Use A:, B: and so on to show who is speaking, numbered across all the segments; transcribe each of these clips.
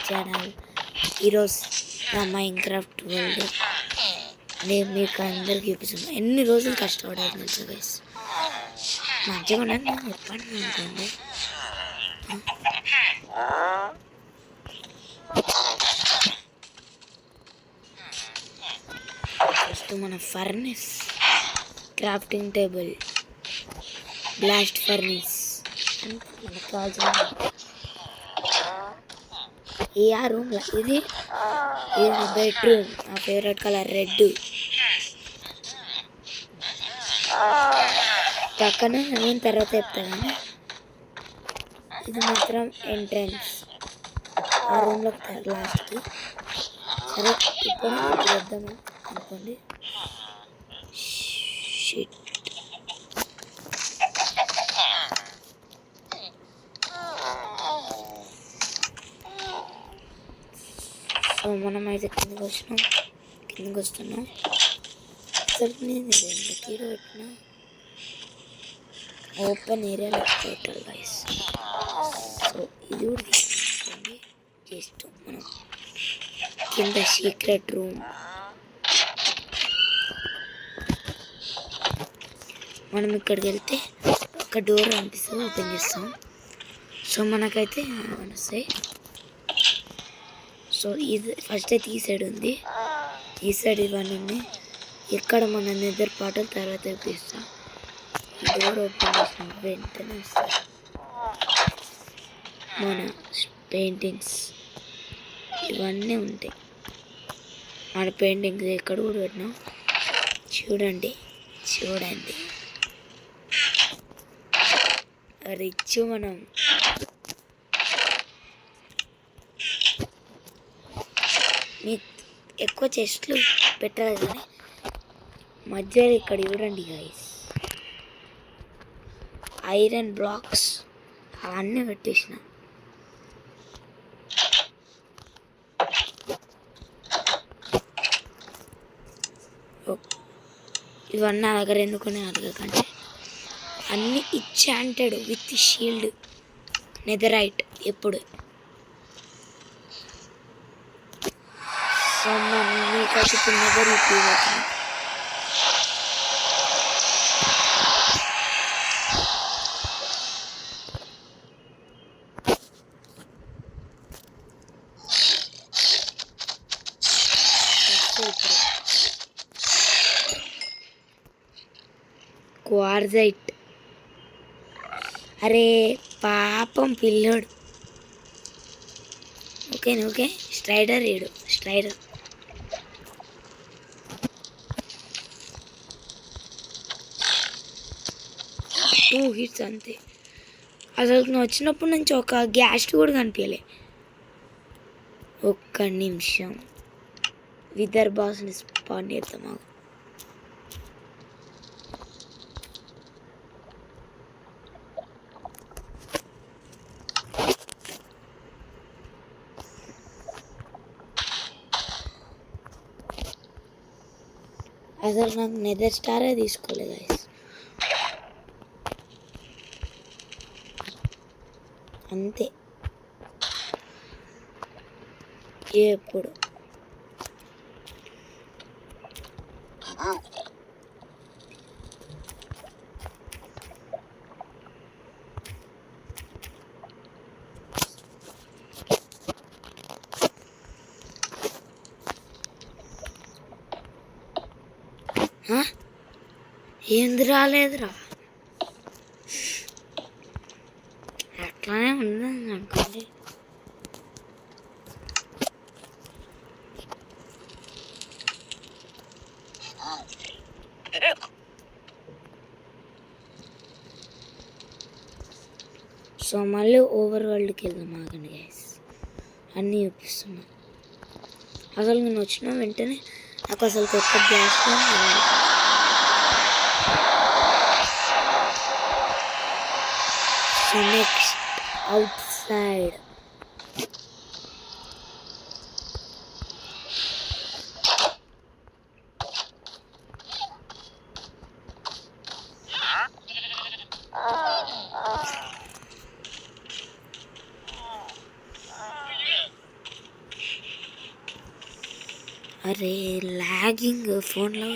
A: Channel. ఈరోజు నా Minecraft world నేను మీకు అందరికి చూపిస్తున్నాను. ఎన్ని రోజులు కష్టపడాలి తెలుసు గైస్. మంచిగా ఉండదు నేను చెప్పండి అనుకోండి. ఫస్ట్ మన furnace, crafting table, blast furnace అంటే మనకు కావాల్సిన ఆ రూమ్లో ఇది నా బెడ్రూమ్. నా ఫేవరెట్ కలర్ రెడ్. పక్కన నేను తర్వాత చెప్తాను కానీ ఇది మాత్రం ఎంట్రన్స్ ఆ రూమ్లోకి లాస్ట్కి. సరే ఇప్పుడు వద్దాము అనుకోండి. షిట్ సో మనం అయితే కిందకి వస్తున్నాం. అసలు నేను ఎందుకు పెట్టినా ఓపెన్ ఏరియాలో టోటల్ గైస్. సో ఇది కూడా తీసుకోండి. జస్ట్ మనం కింద సీక్రెట్ రూమ్. మనం ఇక్కడికి వెళ్తే ఒక డోర్ అనిపిస్తుంది, ఓపెన్ చేస్తాం. సో మనకైతే వస్తాయి. సో ఇది ఫస్ట్ అయితే ఈ సైడ్ ఉంది, ఈ సైడ్ ఇవన్నీ ఉన్నాయి. ఇక్కడ మన నిద్ర పాటలు తర్వాత చూపిస్తాం. డోర్ ఓపెన్ చేసిన వెంటనే వస్తాయి మన పెయింటింగ్స్. ఇవన్నీ ఉంటాయి మన పెయింటింగ్స్. ఎక్కడ కూడా పెట్టినాం చూడండి. రిచ్ మనం. మీకు ఎక్కువ చెస్ట్లు పెట్టాలి కానీ మధ్యలో ఇక్కడ చూడండి గైస్, ఐరన్ బ్లాక్స్ అవన్నీ పెట్టేసిన. ఇవన్నీ నా దగ్గర ఎందుకునే అడగకండి. అన్నీ ఇచ్చాంటెడ్ విత్ షీల్డ్, నెదరైట్ ఎప్పుడు. సో మీకైతే ఇప్పుడు నెదర్ ఇప్పిపోతుంది. క్వార్జైట్. అరే పాపం పిల్లోడు. ఓకే స్ట్రైడర్ ఏడు. స్ట్రైడర్ 2 hits అంతే. అసలు నువ్వు వచ్చినప్పటి నుంచి ఒక గ్యాస్ కూడా కనిపించలే. ఒక్క నిమిషం విదర్ బాస్ని స్పాన్ చేద్దామా. అసలు నాకు నెదర్ స్టారే తీసుకోలేదు గైస్. అంతే ఎప్పుడు. ఏంది రాలేదురా, అట్లానే ఉందని అనుకోండి. సో మళ్ళీ ఓవర్ వరల్డ్కి వెళ్దాం. ఆగండి గైస్, అన్నీ చూపిస్తున్నా. అసలు నేను వచ్చిన వెంటనే నాకు అసలు కొత్త గ్యాస్ నెక్స్ట్ అవుట్ సైడ్. అరే లాగింగ్ ఫోన్లో.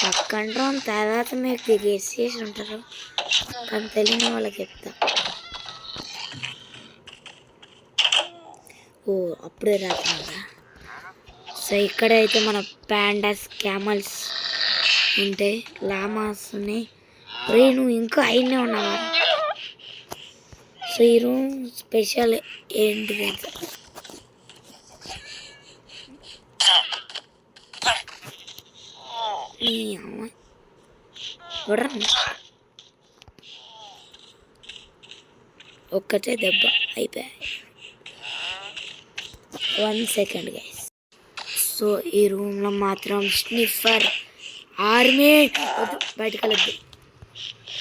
A: పక్కంటే తర్వాత మీకు గెస్ చేసి ఉంటారు, కానీ తెలియని వాళ్ళకి చెప్తా. ఓ అప్పుడే రాకుండా. సో ఇక్కడైతే మన ప్యాండాస్, క్యామల్స్ ఉంటాయి, లామాస్ ఉన్నాయి. రే నువ్వు ఇంకా అయినే ఉన్నావా? సో ఈ రూమ్ స్పెషల్ ఏంటిది? ఒక్కటే దెబ్బ అయిపోయాయి. 1 సెకండ్ గైస్. సో ఈ రూమ్లో మాత్రం స్నిఫర్ ఆర్మీ బయటకు వెళ్ళద్దు.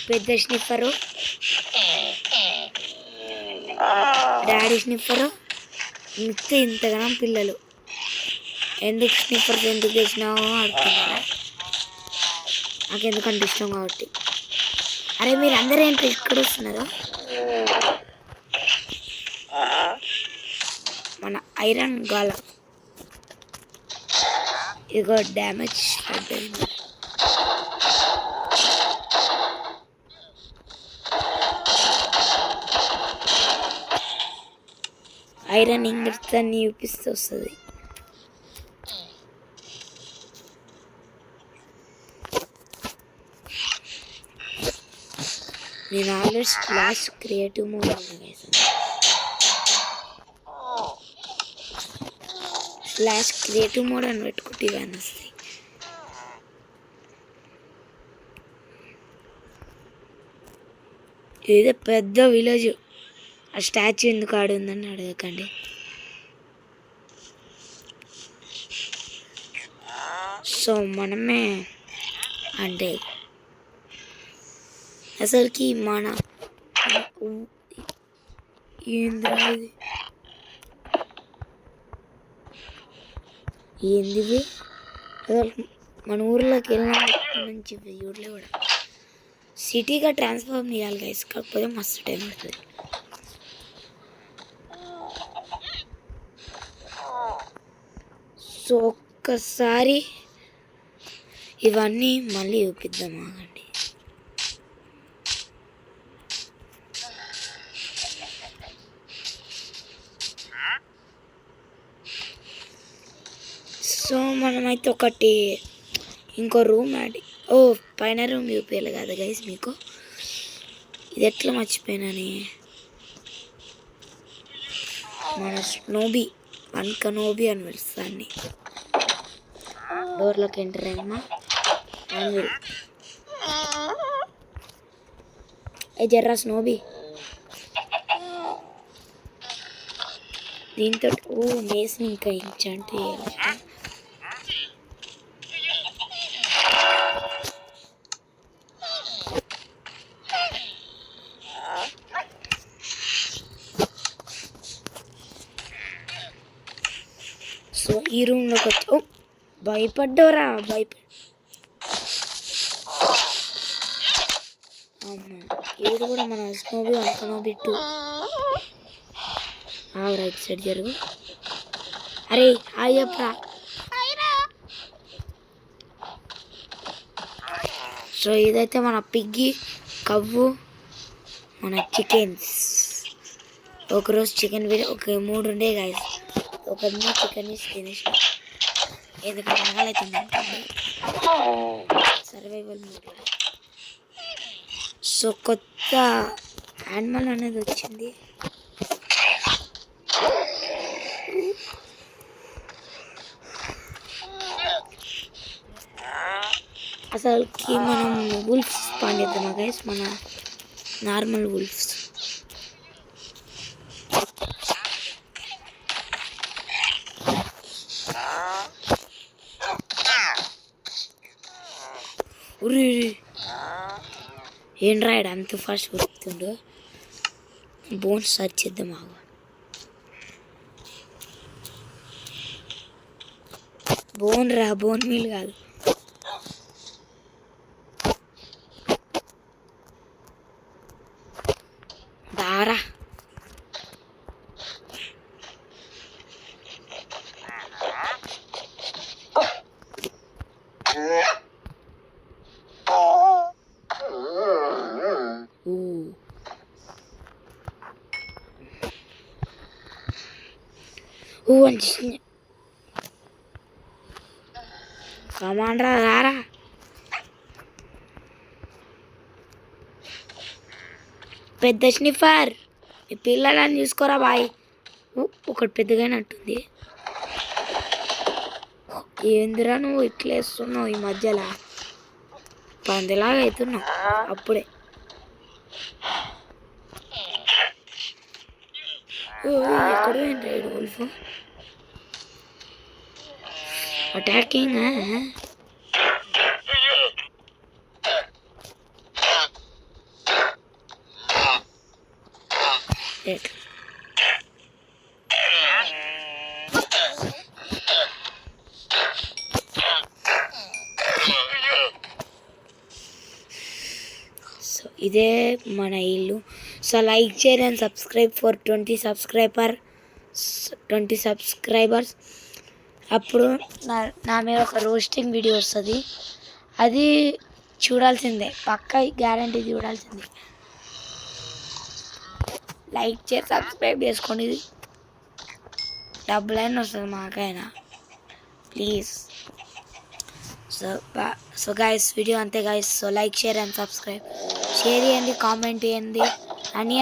A: పెద్ద స్నిఫరు, డాడీ స్నిఫరు, ఇంతగానం పిల్లలు. ఎందుకు స్నిఫర్స్ ఎందుకు తెచ్చినావో అడుగుతున్నారా? నాకెందుకంటే ఇష్టం కాబట్టి. అరే మీరు అందరూ ఏంటి ఇక్కడ వస్తున్నారు? మన ఐరన్ గాల ఇదిగో డ్యామేజ్ పడ్డది. ఐరన్ ఇంగ్లీష్ అన్ని చూపిస్తూ వస్తుంది. నేను ఆల్రెడీ స్లాష్ క్రియేటివ్ మోడ్ ఉన్నా. స్లాష్ క్రియేటివ్ మోడ్ అని పెట్టుకుంటే ఇవన్నీ వస్తాయి. ఏదో పెద్ద విలేజ్. ఆ స్టాచ్యూ ఎందుకు ఆడుందని అడగకండి. సో మనమే అంటే అసలుకి మన ఏంది అసలు మన ఊర్లోకి వెళ్ళిన నుంచి ఊర్లో కూడా సిటీగా ట్రాన్స్ఫార్మ్ చేయాలి గైస్. కాకపోతే మస్తు టైం పడుతుంది. సో ఒక్కసారి ఇవన్నీ మళ్ళీ చూపిద్దాం, ఆగండి. సో మనమైతే ఒకటి ఇంకో రూమ్ యాడ్. పైన రూమ్ చూపించాలి కదా గైస్ మీకు. ఇది ఎట్లా మర్చిపోయినని, మన స్నోబీ కనోబీ అని పిలుస్తాన్ని. డోర్లోకి ఎంటర్ అయ్యమ్మా. జర్రా స్నోబీ. దీంతో మేస్ని ఇంకా ఇంచంటే సో ఈ రూమ్లోకి వచ్చి భయపడ్డారా? ఇది కూడా మన స్నోబీ కనోబీ 2. రైట్ సైడ్ జరుగు. అరే అయ్యప్పరా. సో ఇదైతే మన పిగ్గి, కవ్వు, మన చికెన్స్. ఒకరోజు చికెన్ ఒక 3 ఉండే గాయస్. ఒక చికెన్ తినేసిన, ఎందుకంటే అనగాలైతుంది సర్వైవల్ మోడ్. సో కొత్త యానిమల్ అనేది వచ్చింది. అసలుకి మనం వుల్ఫ్స్ స్పాన్ చేద్దామా గైస్? మన నార్మల్ వుల్ఫ్స్. ఏం రాయడు అంత ఫాస్ట్ వస్తుండో. బోన్స్ సర్చ్ చేద్దాం. బోన్ రా, బోన్ మీల్ కాదు. దారా అని కమాండ్రా రారా. పెద్ద స్నిఫర్ ఈ పిల్లలని చూసుకోరా బాయ్. ఒకటి పెద్దగానట్టుంది. ఏందిరా నువ్వు ఇట్లా వేస్తున్నావు ఈ మధ్యలో? పందిలాగా అవుతున్నావు అప్పుడే. ఎక్కడ పోయింది ఉల్ఫ్? అటాకింగ్. సో ఇదే మన ఇల్లు. So like share and subscribe for 20 subscribers. అప్పుడు నా మీద ఒక రోస్టింగ్ వీడియో వస్తుంది, అది చూడాల్సిందే, పక్కా గ్యారంటీ చూడాల్సిందే. లైక్ చేసి సబ్స్క్రైబ్ చేసుకోండి, డబ్బులైనా వస్తుంది మాకైనా, ప్లీజ్. సో గైస్ వీడియో అంతే guys. So like share and subscribe, share చేయండి, కామెంట్ చేయండి, అని